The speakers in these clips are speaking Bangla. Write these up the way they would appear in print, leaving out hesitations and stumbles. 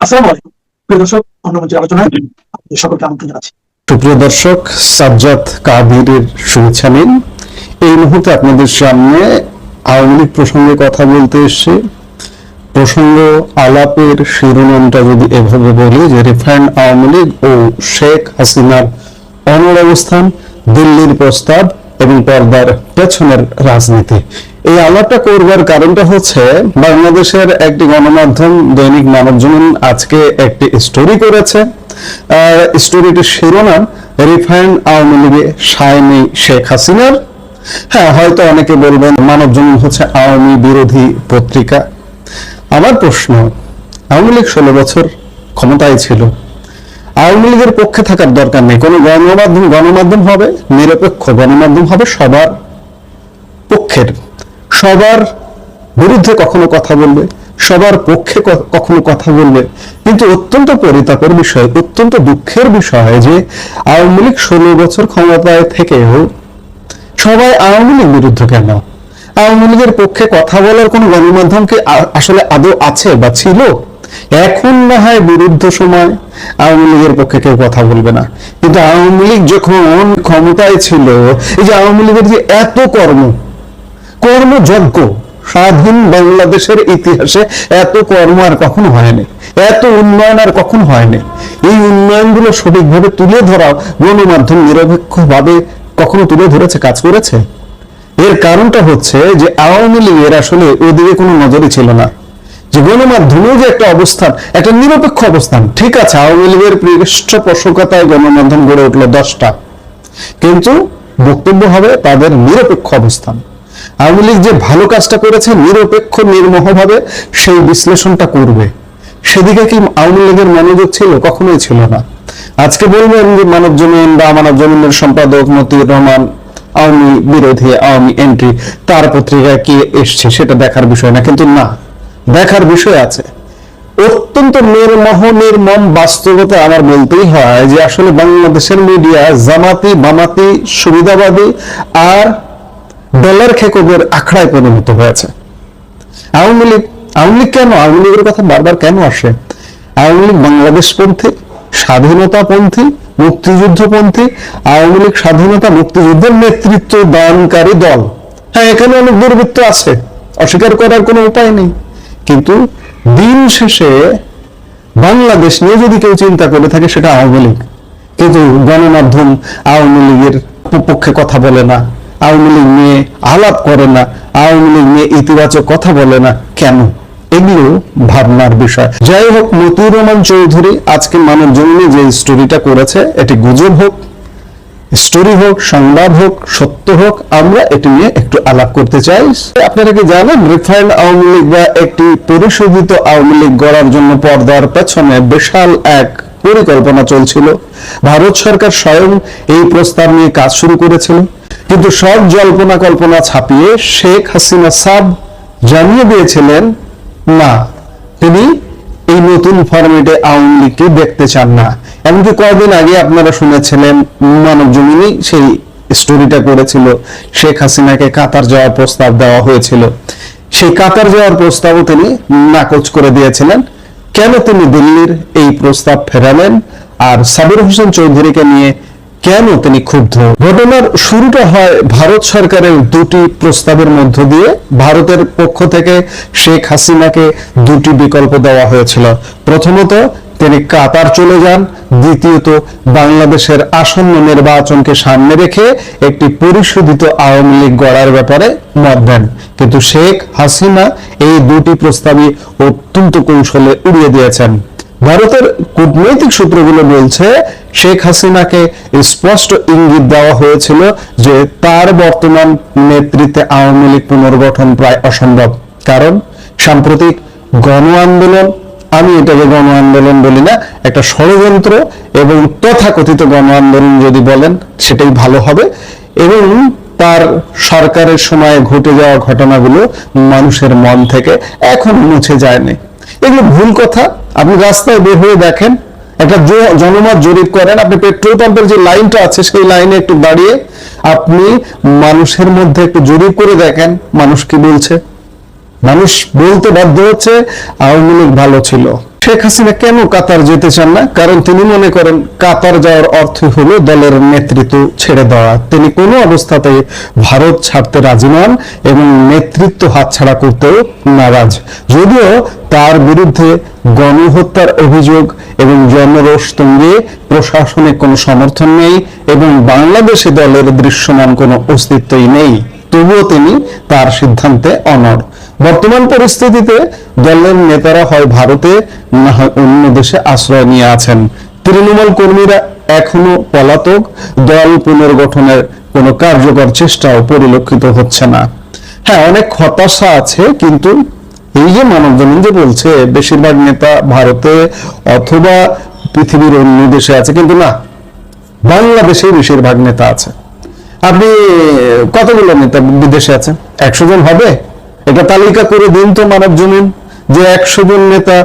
আসসালামু আলাইকুম প্রিয় দর্শক, অন্য মঞ্চের আলোচনায় আপনাদের সকলকে আমন্ত্রণ জানাচ্ছি। সুপ্রিয় দর্শক, সাজ্জাদ কাদিরের শুভেচ্ছা নিন। এই মুহূর্তে আপনাদের সামনে আওয়ামী লীগ প্রসঙ্গে কথা বলতে এসে প্রসঙ্গ আলাপের শিরোনামটা যদি এভাবে বলি যে রিফাইন্ড আওয়ামী লীগ ও শেখ হাসিনার অনড় অবস্থান, দিল্লির প্রস্তাব এবং পর্দার পেছনের রাজনীতি। এই আলাপটা করবার কারণটা হচ্ছে বাংলাদেশের একটি গণমাধ্যম দৈনিক মানবজমিন আজকে একটি স্টোরি করেছে। স্টোরিটির শিরোনাম রিফাইন্ড আওয়ামী লীগে সায় নেই শেখ হাসিনার। হ্যাঁ, হয়তো অনেকে বলবেন মানবজমিন হচ্ছে আওয়ামী বিরোধী পত্রিকা। আমার প্রশ্ন, আওয়ামী লীগ 16 বছর ক্ষমতায় ছিল। আওয়ামী লীগের পক্ষে থাকার দরকার নেই। কোন গণমাধ্যম হবে নিরপেক্ষ, গণমাধ্যম হবে সবার পক্ষের, সবার বিরুদ্ধে কখনো কথা বলবে, সবার পক্ষে কখনো কথা বলবে। কিন্তু অত্যন্ত পরিতাপের বিষয়, অত্যন্ত দুঃখের বিষয় যে আওয়ামী লীগ 16 বছর ক্ষমতায় থেকেও সবাই আওয়ামী লীগ বিরুদ্ধ কেন? আওয়ামী লীগের পক্ষে কথা বলার কোন গণমাধ্যম কি আসলে আদৌ আছে বা ছিল? এখন না হয় বিরুদ্ধ সময় আওয়ামী লীগের পক্ষে কেউ কথা বলবে না, কিন্তু আওয়ামী লীগ যখন ক্ষমতায় ছিল, এই যে আওয়ামী লীগের যে এত কর্মযজ্ঞ, স্বাধীন বাংলাদেশের ইতিহাসে এত কর্ম আর কখনো হয়নি, এত উন্নয়ন আর কখনো হয়নি। এই উন্নয়নগুলো সঠিকভাবে তুলে ধরা গণমাধ্যম নিরপেক্ষভাবে কখনো তুলে ধরেছে, কাজ করেছে? এর কারণটা হচ্ছে যে আওয়ামী লীগের আসলে ওদিকে কোনো নজরই ছিল না। যে গণমাধ্যমেও যে একটা অবস্থান, একটা নিরপেক্ষ অবস্থান, ঠিক আছে, আওয়ামী লীগের পৃষ্ঠপোষকতায় গণমাধ্যম গড়ে উঠলো 10টা, কিন্তু বক্তব্য হবে তাদের নিরপেক্ষ অবস্থান। আওয়ামী লীগ যে ভালো কাজটা করেছে নিরপেক্ষ নির্মোহভাবে সেই বিশ্লেষণটা করবে, সেদিকে কি আওয়ামী লীগের মনোযোগ ছিল? কখনোই ছিল না। আজকে বলবেন যে মানবজমিন বা মানবজমিনের সম্পাদক মতিউর রহমান আওয়ামী বিরোধী, আওয়ামী এন্ট্রি, তার পত্রিকায় কি এসছে সেটা দেখার বিষয় না, কিন্তু না, দেখার বিষয় আছে। অত্যন্ত নির্মম বাস্তবতা আমার বলতেই হয় যে আসলে বাংলাদেশের মিডিয়া জামাতি বামাতি সুবিধাবাদী আর ডলার খেকোদের আখড়ায় পরিণত হয়েছে। আওয়ামী লীগ কেন? আওয়ামী লীগের কথা বারবার কেন আসে? আওয়ামী লীগ বাংলাদেশপন্থী, স্বাধীনতাপন্থী, মুক্তিযুদ্ধপন্থী। আওয়ামী লীগ স্বাধীনতা মুক্তিযুদ্ধের নেতৃত্ব দানকারী দল। হ্যাঁ, এখানে অনেক দুর্বৃত্ত আছে, অস্বীকার করার কোনো উপায় নেই, কিন্তু দিন শেষে বাংলাদেশ নিয়ে যদি কেউ চিন্তা করে থাকে সেটা আওয়ামী লীগ। কিন্তু গণমাধ্যম আওয়ামী লীগের পক্ষে কথা বলে না, আওয়ামী লীগ নিয়ে আলাপ করে না, আওয়ামী লীগ নিয়ে ইতিবাচক কথা বলে না। কেন? এগুলো ভাবনার বিষয়। যাই হোক, মতিউর রহমান চৌধুরী আজকে মানবজমিনে যে স্টোরিটা করেছে, এটি গুজব হোক, স্টোরি হোক, সংবাদ হোক, সত্য হোক, আমরা এটি নিয়ে একটু আলাপ করতে চাই। আপনারা কি জানেন রিফাইন্ড আওয়ামী লীগ বা একটি পরিশোধিত আওয়ামী লীগ গড়ার জন্য পর্দার পেছনে বিশাল এক পরিকল্পনা চলছিল? ভারত সরকার স্বয়ং এই প্রস্তাব নিয়ে কাজ শুরু করেছিল, কিন্তু সব জল্পনা কল্পনা ছাপিয়ে শেখ হাসিনা সাব জানিয়ে দিয়েছিলেন না, তিনি এই নতুন ফরম্যাটে আওয়ামী লীগকে দেখতে চান না। এমনকি কয়েকদিন আগে আপনারা শুনেছিলেন মানবজমিনই সেই স্টোরিটা করেছিল, শেখ হাসিনাকে কাতার যাওয়ার প্রস্তাব দেওয়া হয়েছিল। সেই কাতার যাওয়ার প্রস্তাবও তিনি নাকচ করে দিয়েছিলেন। কেন তিনি দিল্লির এই প্রস্তাব ফেরালেন? আর সাবির হোসেন চৌধুরীকে নিয়ে কেন তিনি ক্ষুব্ধ? ঘটনার শুরুটা হয় ভারত সরকারের দুটি প্রস্তাবের মধ্য দিয়ে। ভারতের পক্ষ থেকে শেখ হাসিনাকে দুটি বিকল্প দেওয়া হয়েছিল। প্রথমত, তিনি কাতার চলে যান, দ্বিতীয়ত বাংলাদেশের আসন্ন নির্বাচনকে সামনে রেখে একটি পরিশোধিত আওয়ামী লীগ গড়ার ব্যাপারে মত দেন। কিন্তু শেখ হাসিনা এই দুটি প্রস্তাবই অত্যন্ত কৌশলে উড়িয়ে দিয়েছেন। ভারতের কূটনৈতিক সূত্রগুলো বলছে শেখ হাসিনাকে স্পষ্ট ইঙ্গিত দেওয়া হয়েছিল যে তার বর্তমান নেতৃত্বে আওয়ামী লীগ পুনর্গঠন প্রায় অসম্ভব। কারণ সাম্প্রতিক গণ আন্দোলন, আমি এটাকে গণ আন্দোলন বলি না, একটা ষড়যন্ত্র এবং তথাকথিত গণ আন্দোলন যদি বলেন সেটাই ভালো হবে, এবং তার সরকারের সময়ে ঘটে যাওয়া ঘটনাগুলো মানুষের মন থেকে এখন মুছে যায়নি। এগুলো ভুল কথা। আপনি রাস্তায় বের হয়ে দেখেন, একটা জনমত জরিপ করেন, আপনি পেট্রোল পাম্পের যে লাইনটা আছে সেই লাইনে একটু দাঁড়িয়ে আপনি মানুষের মধ্যে একটু জরিপ করে দেখেন মানুষ কি বলছে। মানুষ বলতে বাধ্য হচ্ছে আওয়ামী লীগ ভালো ছিল, শেখ হাসিনা কেন কাতার যেতে চান না? কারণ তিনি মনে করেন কাতার যাওয়ার অর্থ হলো দলের নেতৃত্ব ছেড়ে দেওয়া। তিনি কোনো অবস্থাতে ভারত ছাড়তে রাজি নন এবং নেতৃত্ব হাতছাড়া করতেও নারাজ। যদিও তার বিরুদ্ধে গণহত্যার অভিযোগ এবং জনরোষ তুঙ্গে প্রশাসনিক কোনো সমর্থন নেই এবং বাংলাদেশে দলের দৃশ্যমান কোনো অস্তিত্বই নেই, তবুও তিনি তার সিদ্ধান্তে অনড়। বর্তমান পরিস্থিতিতে দলের নেতারা হয় ভারতে না হয় অন্য দেশে আশ্রয় নিয়ে আছেন। তৃণমূল কর্মীরা এখনো পলাতক, দল পুনর্গঠনের কোনো কার্যকর চেষ্টাও পরিলক্ষিত হচ্ছে না। হ্যাঁ, অনেক হতাশা আছে, কিন্তু এই যে মানবজমিন যে বলছে বেশিরভাগ নেতা ভারতে অথবা পৃথিবীর অন্য দেশে আছে, কিন্তু না, বাংলাদেশে বেশিরভাগ নেতা আছে। আপনি কতগুলো নেতা বিদেশে আছে? 100 জন হবে? এটা তালিকা করে দিন তো মানবজমিন, যে 100 জন নেতা,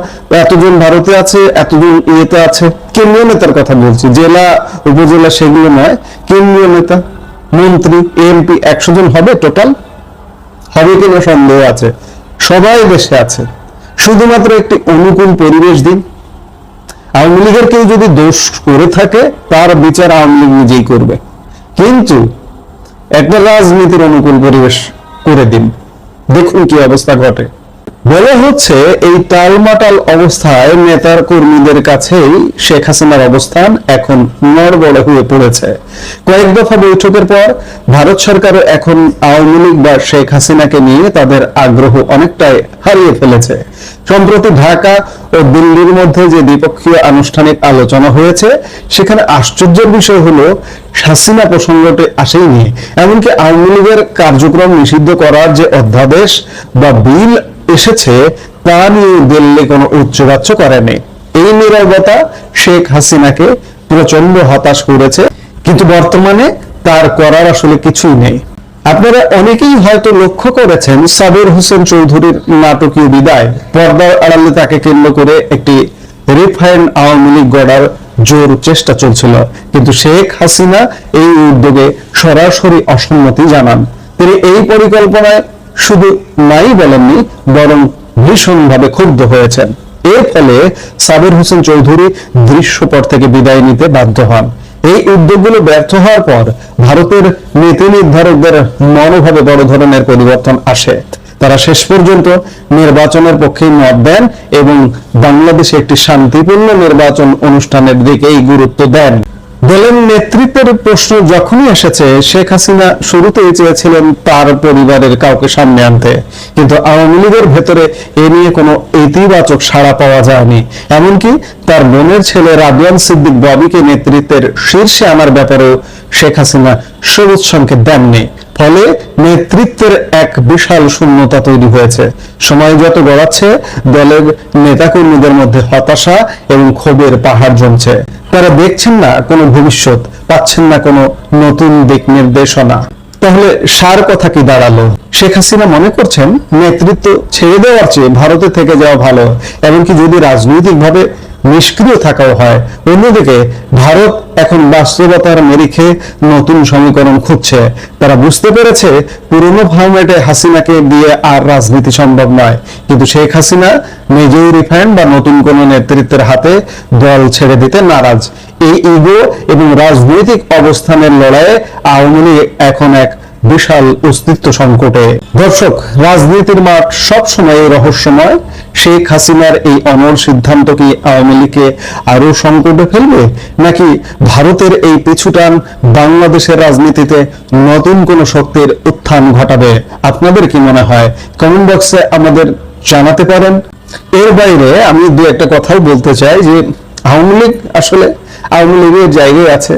এতজন ভারতে আছে, এতজন ইয়েতে আছে। কেন্দ্রীয় নেতার কথা বলছি, জেলা উপজেলা সেগুলো নয়, কেন্দ্রীয় নেতা, মন্ত্রী, এমপি 100 জন হবে টোটাল? হবে কিনা সন্দেহ আছে। সবাই দেশে আছে, শুধুমাত্র একটি অনুকূল পরিবেশ দিন। আওয়ামী লীগের কেউ যদি দোষ করে থাকে তার বিচার আওয়ামী লীগ নিজেই করবে, কিন্তু একটা রাজনীতির অনুকূল পরিবেশ করে দিন, দেখুন কি অবস্থা ঘটে। বলা হচ্ছে এই টালমাটাল অবস্থায় নেতার কর্মীদের কাছেই শেখ হাসিনার অবস্থান এখন নড়বড় হয়ে পড়েছে। কয়েক দফা বৈঠকের পর ভারত সরকারও এখন আওয়ামী লীগ বা শেখ হাসিনাকে নিয়ে তাদের আগ্রহ অনেকটাই হারিয়ে ফেলেছে। সম্প্রতি ঢাকা ও দিল্লির মধ্যে যে দ্বিপক্ষীয় আনুষ্ঠানিক আলোচনা হয়েছে, সেখানে আশ্চর্যের বিষয় হলো হাসিনা প্রসঙ্গটি আসেনি। এমনকি আওয়ামী লীগের কার্যক্রম নিষিদ্ধ করার যে অধ্যাদেশ বা বিল এসেছে তা নিয়ে দিল্লি কোনো উচ্চবাচ্য করেনি। এই নীরবতা শেখ হাসিনাকে প্রচন্ড হতাশ করেছে, কিন্তু বর্তমানে তার করার আসলে কিছুই নেই। আপনারা অনেকেই হয়তো লক্ষ্য করেছেন সাবির হোসেন চৌধুরীর নাটকীয় বিদায়। পর্দার আড়ালে তাকে কেন্দ্র করে একটি রিফাইন্ড আওয়ামী লীগ গড়ার জোর চেষ্টা চলছিল, কিন্তু শেখ হাসিনা এই উদ্যোগে সরাসরি অসম্মতি জানান। তিনি এই পরিকল্পনায় শুধু নাই বলেননি, বরং ভীষণভাবে ক্ষুব্ধ হয়েছেন। এর ফলে সাবির হোসেন চৌধুরী দৃশ্যপট থেকে বিদায় নিতে বাধ্য হন। এই উদ্যোগগুলো ব্যর্থ হওয়ার পর ভারতের নীতি নির্ধারকদের মনোভাবে বড় ধরনের পরিবর্তন আসে। তারা শেষ পর্যন্ত নির্বাচনের পক্ষে মত দেন এবং বাংলাদেশে একটি শান্তিপূর্ণ নির্বাচন অনুষ্ঠানের দিকেই গুরুত্ব দেন। দলের নেতৃত্বের প্রশ্ন যখনই এসেছে, শেখ হাসিনা শুরুতেই চেয়েছিলেন তার পরিবারের কাউকে সামনে আনতে, কিন্তু আওয়ামী লীগের ভেতরে এ নিয়ে কোনো ইতিবাচক সাড়া পাওয়া যায়নি। এমনকি তার বোনের ছেলে রাবিয়ান সিদ্দিক ববিকে নেতৃত্বের শীর্ষে আনার ব্যাপারেও শেখ হাসিনা সবুজ সংকেত দেননি। ফলে নেতৃত্বের এক বিশাল শূন্যতা তৈরি হয়েছে। সময় যত গড়াচ্ছে, দলের নেতাকর্মীদের মধ্যে হতাশা এবং ক্ষোভের পাহাড় জমছে। তারা দেখছেন না কোনো ভবিষ্যৎ, পাচ্ছেন না কোনো নতুন দিক নির্দেশনা। তাহলে সার কথা কি দাঁড়ালো? শেখ হাসিনা মনে করছেন নেতৃত্ব ছেড়ে দেওয়ার চেয়ে ভারতে থেকে যাওয়া ভালো, এমনকি যদি রাজনৈতিকভাবে নিষ্ক্রিয় থাকাও হয়। অন্যদিকে ভারত এখন বাস্তবতার নিরিখে নতুন সমীকরণ খুঁজছে। তারা বুঝতে পেরেছে পুরনো ফরম্যাটে হাসিনাকে দিয়ে আর রাজনীতি সম্ভব নয়, কিন্তু শেখ হাসিনা নিজেই রিফাইন্ড বা নতুন কোন নেতৃত্বের হাতে দল ছেড়ে দিতে নারাজ। এই ইগো এবং রাজনৈতিক অবস্থানের লড়াইয়ে আওয়ামী লীগ এখন এক বিশাল অস্তিত্ব সংকটে। দর্শক, রাজনীতির মাঠ সবসময় রহস্যময়। শেখ হাসিনার এই অনড় সিদ্ধান্ত কি আওয়ামী লীগকে আরো সংকটে ফেলবে, নাকি ভারতের এই পিছুটান বাংলাদেশের রাজনীতিতে নতুন কোন শক্তির উত্থান ঘটাবে? আপনাদের কি মনে হয়? কমেন্ট বক্সে আমাদের জানাতে পারেন। এর বাইরে আমি দু একটা কথাই বলতে চাই যে আওয়ামী লীগ আসলে আওয়ামী লীগের জায়গায় আছে।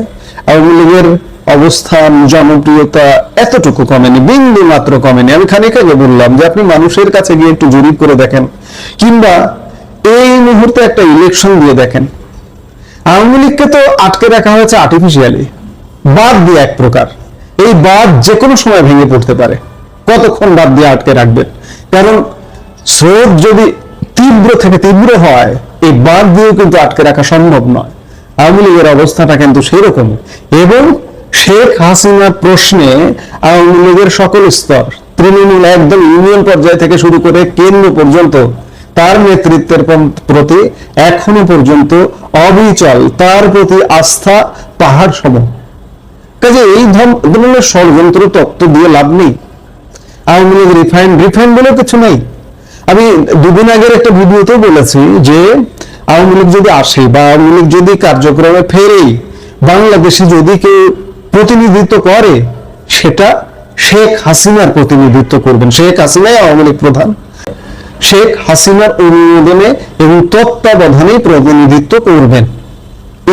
আওয়ামী লীগের অবস্থান, জনপ্রিয়তা এতটুকু কমেনি, বিন্দু মাত্র কমেনি। আমি খানিক আগে বললাম যে আপনি মানুষের কাছে গিয়ে একটু জরিপ করে দেখেন, কিংবা এই মুহূর্তে একটা ইলেকশন দিয়ে দেখেন। আওয়ামী লীগকে তো আটকে রাখা হয়েছে আর্টিফিশিয়ালি, বাদ দিয়ে এক প্রকার। এই বাদ যে কোনো সময় ভেঙে পড়তে পারে। কতক্ষণ বাদ দিয়ে আটকে রাখবেন? কারণ স্রোত যদি তীব্র থেকে তীব্র হয়, এই বাদ দিয়েও কিন্তু আটকে রাখা সম্ভব নয়। আওয়ামী লীগের অবস্থাটা কিন্তু সেই রকম। এবং শেখ হাসিনা প্রশ্নে আওয়ামী লীগের সকল স্তর, তৃণমূল একদম ইউনিয়ন পর্যায় থেকে শুরু করে কেন্দ্র পর্যন্ত তার নেতৃত্বের প্রতি এখনো পর্যন্ত অবিচল, তার প্রতি আস্থা পাহাড় সম। কাজে এই ধরনের ষড়যন্ত্র তত্ত্ব দিয়ে লাভ নেই। আওয়ামী লীগ রিফাইন বলে কিছু নেই। আমি দুদিন আগের একটা ভিডিওতেও বলেছি যে আওয়ামী লীগ যদি আসে বা আওয়ামী লীগ যদি কার্যক্রমে ফেরে, বাংলাদেশে যদি কেউ প্রতিনিধিত্ব করে, সেটা শেখ হাসিনার প্রতিনিধিত্ব করবেন। শেখ হাসিনাই আওয়ামী লীগ প্রধান, শেখ হাসিনার অনুমোদনে এবং তত্ত্বাবধানে প্রতিনিধিত্ব করবেন।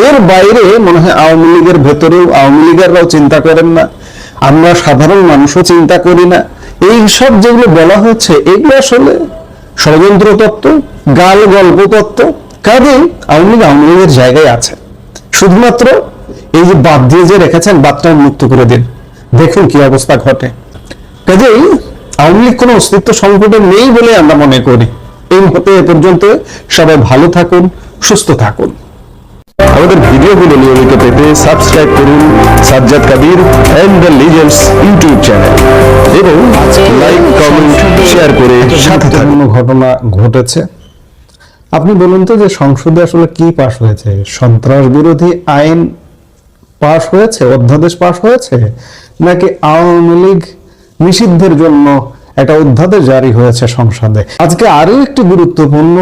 এর বাইরে মনে হয় আওয়ামী লীগের ভেতরেও আওয়ামী লীগেররাও চিন্তা করেন না, আমরা সাধারণ মানুষও চিন্তা করি না। এই সব যেগুলো বলা হচ্ছে এগুলো আসলে ষড়যন্ত্র তত্ত্ব, গাল গল্প তত্ত্ব। কাজেই আওয়ামী লীগের জায়গায় আছে। শুধুমাত্র এই যে বাদ দিয়ে যে রেখেছেন, বাদটা মুক্ত করে দিন, দেখুন কি অবস্থা ঘটে। কাজেই আওয়ামী লীগ কোনো অস্তিত্ব সংকটে নেই বলে আমরা মনে করি। এই মুহূর্তে এ পর্যন্ত সবাই ভালো থাকুন, সুস্থ থাকুন। আমাদের ভিডিওগুলো নিয়মিত পেতে সাবস্ক্রাইব করুন Sajjad Kadir and the legends YouTube channel এবং লাইক, কমেন্ট, শেয়ার করে সাথে থাকুন। ঘটনা ঘটেছে। আপনি বলুন তো যে সংসদে আসলে কি পাশ হয়েছে? সন্ত্রাস বিরোধী আইন পাশ হয়েছে, অধ্যাদেশ পাশ হয়েছে, নাকি আওয়ামী লীগ নিষিদ্ধের জন্য একটা অধ্যাদেশ জারি হয়েছে সংসদে? আজকে আরো একটি গুরুত্বপূর্ণ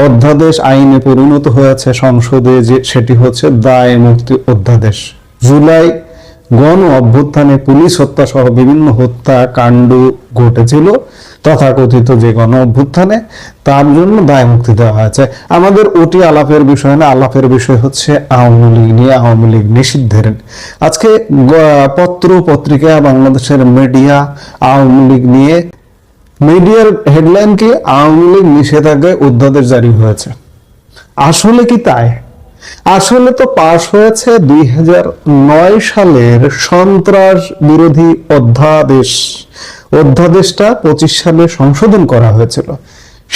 অধ্যাদেশ আইনে পরিণত হয়েছে সংসদে, যে সেটি হচ্ছে দায় মুক্তি অধ্যাদেশ। জুলাই গণ অভ্যুত্থানে পুলিশ হত্যা সহ বিভিন্ন হত্যাকাণ্ড ঘটেছিল, তথাকথিত যে গণ অভ্যুত্থানে, তার জন্য দায় মুক্তি দেওয়া হয়েছে। আমাদের ওটি আলাপের বিষয় না, আলাপের বিষয় হচ্ছে আওয়ামী লীগ নিয়ে, আওয়ামী লীগ নিষিদ্ধের। আজকে পত্র পত্রিকা, বাংলাদেশের মিডিয়া আওয়ামী লীগ নিয়ে, মিডিয়ার হেডলাইন কি? আওয়ামী লীগ নিষেধাজ্ঞায় অধ্যাদেশ জারি হয়েছে। আসলে কি তাই? আসলে তো পাশ হয়েছে 2009 সালের সন্ত্রাস বিরোধী অধ্যাদেশ। অধ্যাদেশটা 25 সালে সংশোধন করা হয়েছিল।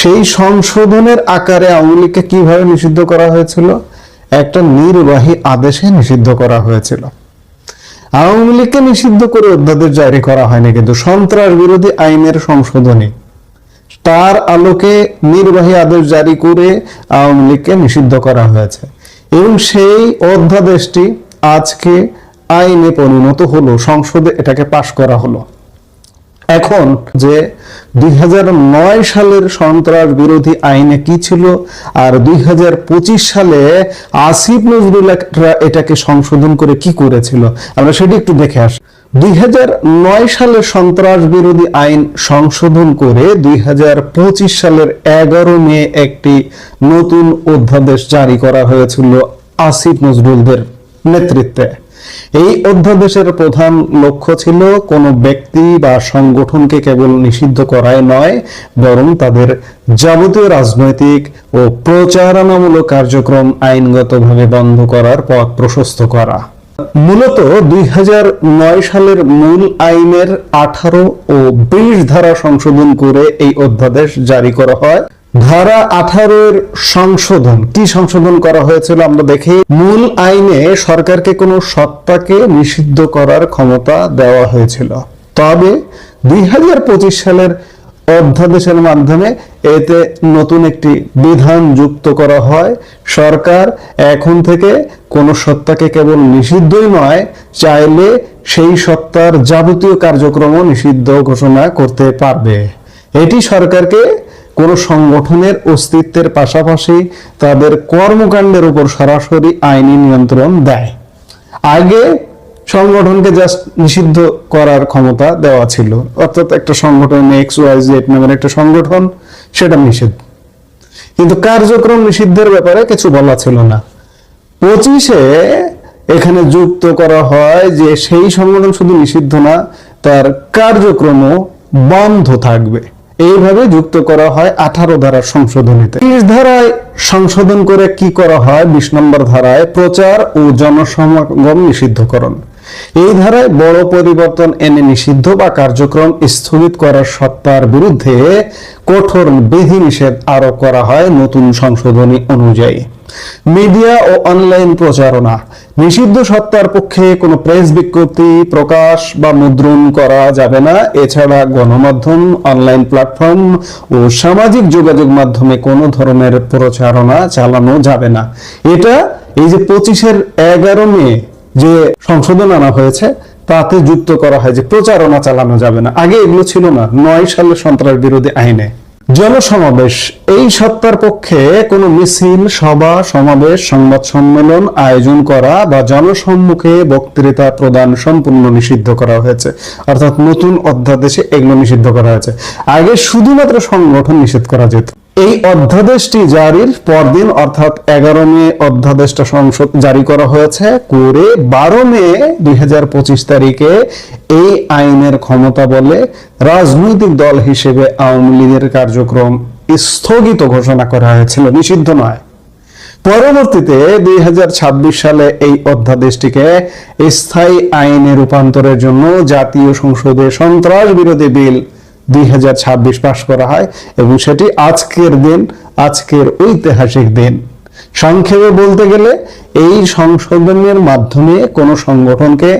সেই সংশোধনের আকারে আওয়ামী লীগকে কিভাবে নিষিদ্ধ করা হয়েছিল? একটা নির্বাহী আদেশে নিষিদ্ধ করা হয়েছিল। আওয়ামী লীগকে নিষিদ্ধ করে অধ্যাদেশ জারি করা হয়নি, কিন্তু সন্ত্রাস বিরোধী আইনের সংশোধনী, তার আলোকে নির্বাহী আদেশ জারি করে আওয়ামী লীগকে নিষিদ্ধ করা হয়েছে। এবং সেই অধ্যাদেশটি আজকে আইনে পরিণত হলো, সংসদে এটাকে পাশ করা হলো। এখন যে 2009 সালের সন্ত্রাস বিরোধী আইনে কি ছিল, আর 2025 সালে আসিফ নজরুল এটাকে সংশোধন করে কি করেছিল, আমরা সেটা একটু দেখে আসি। 2009 সালের সন্ত্রাস বিরোধী আইন সংশোধন করে 2025 সালের 11 মে একটি নতুন অধ্যাদেশ জারি করা হয়েছিল আসিফ নজরুলদের নেতৃত্বে। এই অধ্যাদেশের প্রধান লক্ষ্য ছিল কোনো ব্যক্তি বা সংগঠনকে কেবল নিষিদ্ধ করাই নয়, বরং তাদের যাবতীয় রাজনৈতিক ও প্রচারণামূলক কার্যক্রম আইনগতভাবে বন্ধ করার পথ প্রশস্ত করা। মূলত 2009 সালের মূল আইনের 18 ও 20 ধারা সংশোধন করে এই অধ্যাদেশ জারি করা হয়। ধারা 18-এর সংশোধন, কি সংশোধন করা হয়েছিল আমরা দেখি। মূল আইনে সরকারকে কোনো সত্তাকে নিষিদ্ধ করার ক্ষমতা দেওয়া হয়েছিল, তবে 2025 সালের অধ্যাদেশের মাধ্যমে এতে নতুন একটি বিধান যুক্ত করা হয়। সরকার এখন থেকে কোন সত্তাকে কেবল নিষিদ্ধই নয়, চাইলে সেই সত্তার যাবতীয় কার্যক্রম নিষিদ্ধ ঘোষণা করতে পারবে। এটি সরকারকে কোন সংগঠনের অস্তিত্বের পাশাপাশি তাদের কর্মকাণ্ডের উপর সরাসরি আইনি নিয়ন্ত্রণ দেয়। আগে সংগঠনকে জাস্ট নিষিদ্ধ করার ক্ষমতা দেওয়া ছিল, অর্থাৎ একটা সংগঠন XYZ নামের একটা সংগঠন, সেটা নিষিদ্ধ, কিন্তু কার্যক্রম নিষিদ্ধের ব্যাপারে কিছু বলা ছিল না। 25-এ এখানে যুক্ত করা হয় যে সেই সংগঠন শুধু নিষিদ্ধ না, তার কার্যক্রমও বন্ধ থাকবে। এইভাবে যুক্ত করা হয় 18 ধারার সংশোধনীতে। 30 ধারায় সংশোধন করে কি করা হয়? 20 নম্বর ধারায় প্রচার ও জনসমাগম নিষিদ্ধকরণ। এই ধারায় বড় পরিবর্তন এনে নিষিদ্ধ বা কার্যক্রম স্থগিত করার সত্তার বিরুদ্ধে কঠোর বিধিনিষেধ আরোপ করা হয় নতুন সংশোধনী অনুযায়ী। মিডিয়া ও অনলাইন প্রচারণা নিষিদ্ধ সত্তার পক্ষে কোনো প্রেস বিজ্ঞপ্তি প্রকাশ বা মুদ্রণ করা যাবে না। এছাড়া গণমাধ্যম, অনলাইন প্ল্যাটফর্ম ও সামাজিক যোগাযোগ মাধ্যমে কোনো ধরনের প্রচারণা চালানো যাবে না। এটা এই যে 25-11 মে যে সংশোধন আনা হয়েছে তাতে যুক্ত করা হয় যে প্রচারণা চালানো যাবে না। আগে এগুলো ছিল না 9 সালের সন্ত্রাস বিরোধী আইনে। জনসমাবেশ এই সত্তার পক্ষে কোনো মিছিল, সভা, সমাবেশ, সংবাদ সম্মেলন আয়োজন করা বা জনসম্মুখে বক্তৃতা প্রদান সম্পূর্ণ নিষিদ্ধ করা হয়েছে। অর্থাৎ নতুন অধ্যাদেশে এগুলো নিষিদ্ধ করা হয়েছে। আগে শুধুমাত্র সংগঠন নিষেধ করা যেত। এই অধ্যাদেশটি জারির পরদিন অর্থাৎ 11 মে অধ্যাদেশটা সংসদ জারি করা হয়েছে। করে 12 মে 2025 তারিখে এই আইনের ক্ষমতা বলে রাজনৈতিক দল হিসেবে আওয়ামী লীগের কার্যক্রম স্থগিত ঘোষণা করা হয়েছিল, নিষিদ্ধ নয়। পরবর্তীতে 2026 সালে এই অধ্যাদেশটিকে স্থায়ী আইনে রূপান্তরের জন্য জাতীয় সংসদে সন্ত্রাস বিরোধী বিল 2026 পাশ করা হয় এবং সেটি আজকের ঐতিহাসিক দিন। সংক্ষেপে বলতে গেলে এই সংশোধনের মাধ্যমে কোন সংগঠনকে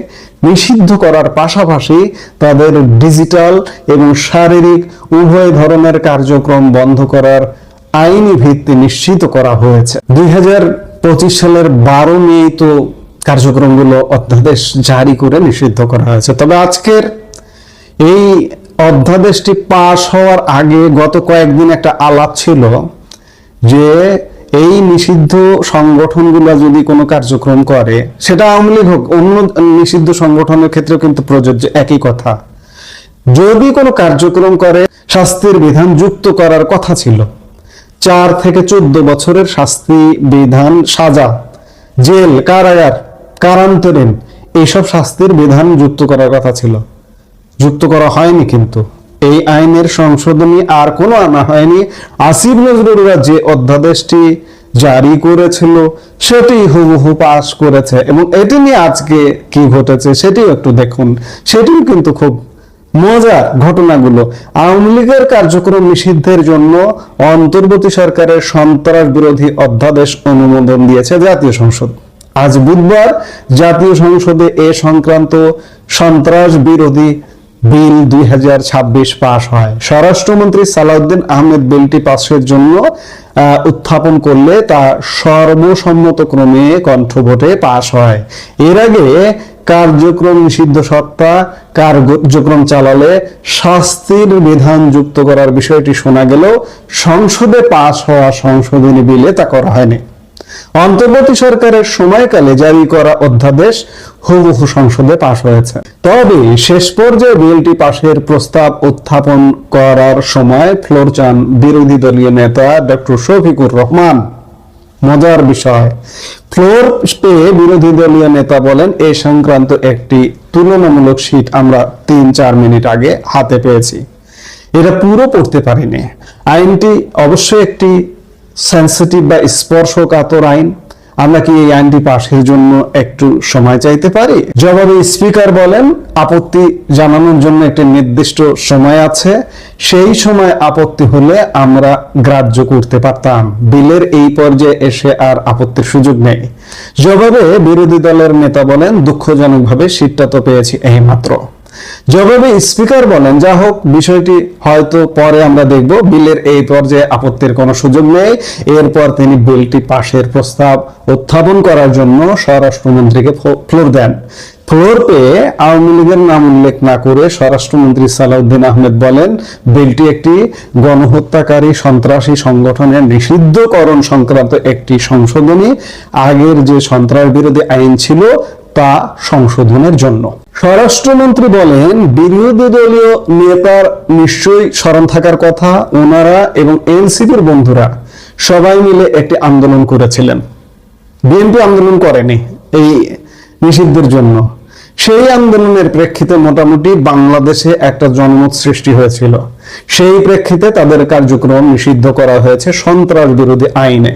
নিষিদ্ধ করার পাশাপাশি তাদের ডিজিটাল এবং শারীরিক উভয় ধরনের কার্যক্রম বন্ধ করার আইনি ভিত্তি নিশ্চিত করা হয়েছে। 2025 সালের 12 মে তো কার্যক্রমগুলো অধ্যাদেশ জারি করে নিষিদ্ধ করা হয়েছে। তবে আজকের এই অধ্যাদেশটি পাশ হওয়ার আগে গত কয়েকদিন একটা আলাপ ছিল যে এই নিষিদ্ধ সংগঠনগুলো যদি কোনো কার্যক্রম করে, সেটা আওয়ামী লীগ হোক অন্য নিষিদ্ধ সংগঠনের ক্ষেত্রেও কিন্তু প্রযোজ্য, একই কথা। যদি কোনো কার্যক্রম করে শাস্তির বিধান যুক্ত করার কথা ছিল। 4 থেকে 14 বছরের শাস্তি বিধান, সাজা, জেল, কারাগার, কারান্তরীণ এইসব শাস্তির বিধান যুক্ত করার কথা ছিল, যুক্ত করা হয়নি। কিন্তু এই আইনের সংশোধনী আর কোনো আনা হয়নি। আসিফ নজরুলরা যে অধ্যাদেশটি জারি করেছিল সেটি হুবহু পাশ করেছে এবং এটি নিয়ে আজকে কি ঘটেছে সেটিও একটু দেখুন। সেটিও কিন্তু খুব মজার ঘটনাগুলো। আওয়ামী লীগের কার্যক্রম নিষিদ্ধের জন্য অন্তর্বর্তী সরকারের সন্ত্রাস বিরোধী অধ্যাদেশ অনুমোদন দিয়েছে জাতীয় সংসদ। আজ বুধবার জাতীয় সংসদে এ সংক্রান্ত সন্ত্রাস বিরোধী বিল 2026 পাশ হয়। স্বরাষ্ট্রমন্ত্রী সালাউদ্দিন আহমেদ বিলটি পাশের জন্য উত্থাপন করলে তা সর্বসম্মতক্রমে কণ্ঠভোটে পাশ হয়। এর আগে কার্যক্রম নিষিদ্ধ সত্তা কার্যক্রম চালালে শাস্তির বিধান যুক্ত করার বিষয়টি শোনা গেলেও সংসদে পাশ হওয়া সংশোধনী বিলে তা করা হয়নি। অন্তর্বর্তী সরকারের সময়কালে জারি করা অধ্যাদেশ হুবহু সংসদে পাশ হয়েছে। তবে শেষ পর্যায়ে বিলটি পাশের প্রস্তাব উত্থাপন করার সময় ফ্লোর চান বিরোধী দলীয় নেতা ডক্টর শফিকুর রহমান। মজার বিষয়, ফ্লোর পেয়ে বিরোধী দলীয় নেতা বলেন এ সংক্রান্ত একটি তুলনামূলক শীট আমরা 3-4 মিনিট আগে হাতে পেয়েছি, এটা পুরো পড়তে পারিনি। আইনটি অবশ্যই একটি সেন্সিটিভ বা স্পর্শকাতর আইন। আমরা কি এই আইনটি পাশের জন্য একটু সময় চাইতে পারি? জবাবে স্পিকার বলেন আপত্তি জানানোর জন্য একটি নির্দিষ্ট সময় আছে, সেই সময় আপত্তি হলে আমরা গ্রাহ্য করতে পারতাম। বিলের এই পর্যায়ে এসে আর আপত্তির সুযোগ নেই। জবাবে বিরোধী দলের নেতা বলেন দুঃখজনকভাবে সিটটা তো পেয়েছি এইমাত্র। জবাবে স্পিকার বলেন যা হোক, বিষয়টি হয়তো পরে আমরা দেখব, বিলের এই পর্যায়ে আপত্তির কোনো সুযোগ নেই। এরপর তিনি বিলটি পাশের প্রস্তাব উত্থাপন করার জন্য স্বরাষ্ট্রমন্ত্রীকে ফ্লোর দেন। ফ্লোর পেয়ে আওয়ামী লীগের নাম উল্লেখ না করে স্বরাষ্ট্রমন্ত্রী সালাউদ্দিন আহমেদ বলেন বিলটি একটি গণহত্যাকারী সন্ত্রাসী সংগঠনের নিষিদ্ধকরণ সংক্রান্ত একটি সংশোধনী, আগের যে সন্ত্রাস বিরোধী আইন ছিল তা সংশোধনের জন্য। স্বরাষ্ট্রমন্ত্রী বলেন বিরোধী দলীয় নেতার নিশ্চয়ই স্মরণ থাকার কথা, ওনারা এবং এনসিপির বন্ধুরা সবাই মিলে একটি আন্দোলন করেছিলেন। বিএনপি আন্দোলন করেনি এই নিষিদ্ধের জন্য। সেই আন্দোলনের প্রেক্ষিতে মোটামুটি বাংলাদেশে একটা জনমত সৃষ্টি হয়েছিল। সেই প্রেক্ষিতে তাদের কার্যক্রম নিষিদ্ধ করা হয়েছে সন্ত্রাস বিরোধী আইনে।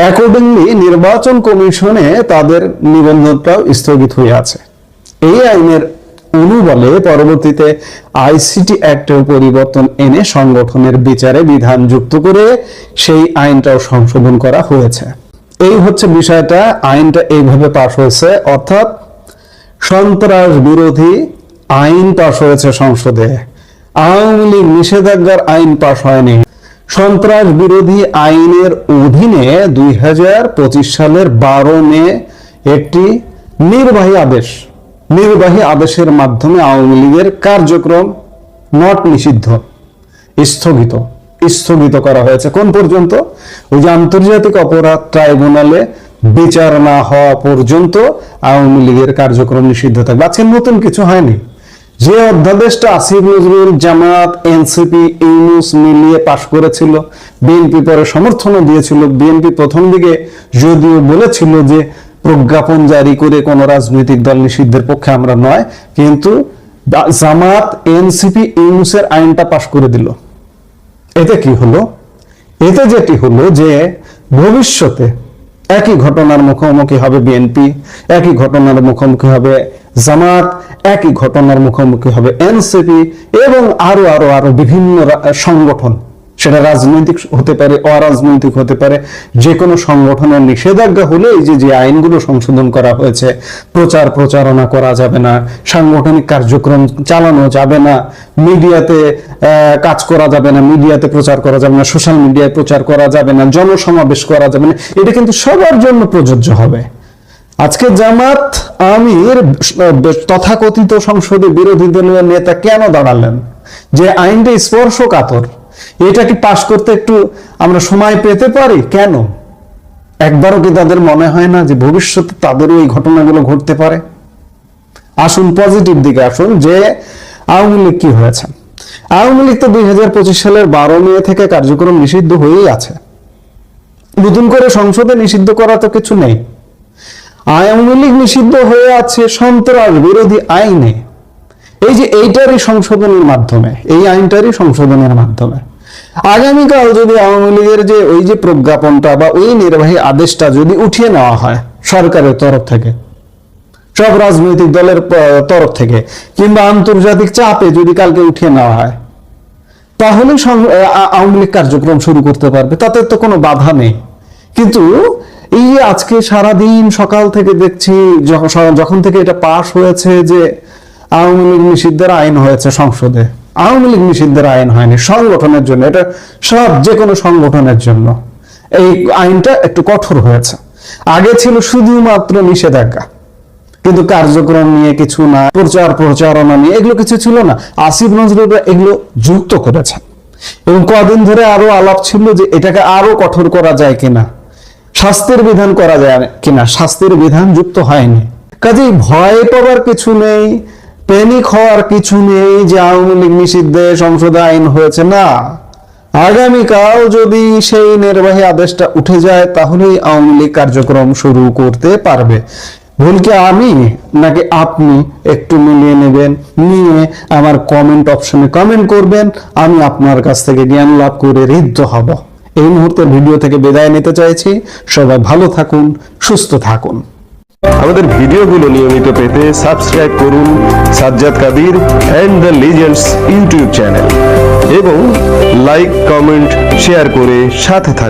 অ্যাকর্ডিংলি নির্বাচন কমিশনে তাদের নিবন্ধনটাও স্থগিত হয়ে আছে। এই আইনের অনুবলে পরবর্তীতে আইসিটি অ্যাক্টের পরিবর্তন এনে সংগঠনের বিচারে বিধান যুক্ত করে সেই আইনটাও সংশোধন করা হয়েছে। এই হচ্ছে বিষয়টা, আইনটা এইভাবে পাশ হয়েছে, অর্থাৎ সন্ত্রাস বিরোধী আইন পাশ হয়েছে সংসদে। আওয়ামী লীগ নিষেধাজ্ঞার আইন পাশ হয়নি। সন্ত্রাস বিরোধী আইনের অধীনে 2025 সালের 12 মে একটি নির্বাহী আদেশের মাধ্যমে আওয়ামী লীগের কার্যক্রম নট নিষিদ্ধ, স্থগিত করা হয়েছে। কোন পর্যন্ত? ওই যে আন্তর্জাতিক অপরাধ ট্রাইব্যুনালে বিচার না হওয়া পর্যন্ত আওয়ামী লীগের কার্যক্রম নিষিদ্ধ থাকবে। আজকে নতুন কিছু হয়নি। যে অধ্যাদেশটা আসিফ নজরুল, জামাত, এনসিপি, ইউনূস মিলিয়ে পাশ করেছিল, বিএনপি পরে সমর্থনও দিয়েছিল। বিএনপি প্রথম দিকে যদিও বলেছিল যে প্রজ্ঞাপন জারি করে কোন রাজনৈতিক দল নিষিদ্ধের পক্ষে আমরা নয়, কিন্তু জামাত, এনসিপি, ইউনূসের আইনটা পাশ করে দিল। এতে কি হলো? এতে যেটি হলো যে ভবিষ্যতে একই ঘটনার মুখোমুখি হবে বিএনপি, একই ঘটনার মুখোমুখি হবে জামাত, একই ঘটনার মুখোমুখি হবে এনসিপি এবং আরো বিভিন্ন সংগঠন। সেটা রাজনৈতিক হতে পারে, অরাজনৈতিক হতে পারে, যে কোনো সংগঠনের নিষেধাজ্ঞা হলে এই যে আইনগুলো সংশোধন করা হয়েছে, প্রচারণা করা যাবে না, সাংগঠনিক কার্যক্রম চালানো যাবে না, মিডিয়াতে কাজ করা যাবে না, মিডিয়াতে প্রচার করা যাবে না, সোশ্যাল মিডিয়ায় প্রচার করা যাবে না, জনসমাবেশ করা যাবে না, এটা কিন্তু সবার জন্য প্রযোজ্য হবে। আজকে জামাত আমির তথাকথিত সংসদে বিরোধী দলীয় নেতা কেন দাঁড়ালেন? যে আইনটা স্পর্শকাতর, এটা কি পাশ করতে একটু আমরা সময় পেতে পারি? কেন? একবারও কি তাদের মনে হয় না যে ভবিষ্যতে তাদেরও এই ঘটনাগুলো ঘটতে পারে? আসুন পজিটিভ দিকে আসুন, যে আওয়ামী লীগ কি হয়েছে। আওয়ামী লীগ তো 2025 সালের 12 মে থেকে কার্যক্রম নিষিদ্ধ হয়েই আছে। নতুন করে সংসদে নিষিদ্ধ করা তো কিছু নেই। আওয়ামী লীগ নিষিদ্ধ হয়ে আছে সন্ত্রাস বিরোধী আইনে। এই যে এইটারই সংশোধনের মাধ্যমে, এই আইনটারই সংশোধনের মাধ্যমে আগামীকাল যদি আওয়ামী লীগের যে ওই যে প্রজ্ঞাপনটা বা ওই নির্বাহী আদেশটা যদি উঠিয়ে নেওয়া হয় সরকারের তরফ থেকে, সব রাজনৈতিক দলের তরফ থেকে, কিংবা আন্তর্জাতিক চাপে যদি কালকে উঠিয়ে নেওয়া হয়, তাহলে আওয়ামী লীগ কার্যক্রম শুরু করতে পারবে, তাতে তো কোনো বাধা নেই। কিন্তু এই আজকে সারাদিন সকাল থেকে দেখছি যখন থেকে এটা পাশ হয়েছে যে আওয়ামী লীগ নিষিদ্ধের আইন হয়েছে সংসদে, আওয়ামী লীগ নিষিদ্ধের আইন হয়নি, সংগঠনের জন্য, এটা সব যে কোনো সংগঠনের জন্য এই আইনটা একটু কঠোর হয়েছে। আগে ছিল শুধুমাত্র নিষেধাজ্ঞা, কিন্তু কার্যক্রম নিয়ে কিছু না, প্রচারণা নিয়ে এগুলো কিছু ছিল না। আসিফ নজরুল এগুলো যুক্ত করেছে এবং কদিন ধরে আরো আলাপ ছিল যে এটাকে আরো কঠোর করা যায় কিনা, শাস্তির বিধান করা যায় কিনা। শাস্তির বিধান যুক্ত হয়নি। কাজেই ভয় পাওয়ার কিছু নেই, প্যানিক হওয়ার কিছু নেই যে আওয়ামী লীগ নিষিদ্ধে সংসদে আইন হয়েছে। না, আগামীকাল যদি সেই নির্বাহী আদেশটা উঠে যায় তাহলেই আওয়ামী লীগ কার্যক্রম শুরু করতে পারবে। ভুল কি আমি নাকি আপনি? একটু মিলিয়ে নেবেন, নিয়ে আমার কমেন্ট অপশনে কমেন্ট করবেন, আমি আপনার কাছ থেকে জ্ঞান লাভ করে ঋদ্ধ হব। এই মুহূর্তে ভিডিও থেকে বিদায় নিতে চাইছি। সবাই ভালো থাকুন, সুস্থ থাকুন। আমাদের ভিডিওগুলো নিয়মিত পেতে সাবস্ক্রাইব করুন Sajjad Kadir and the legends YouTube channel এবং লাইক, কমেন্ট, শেয়ার করে সাথে থাকুন।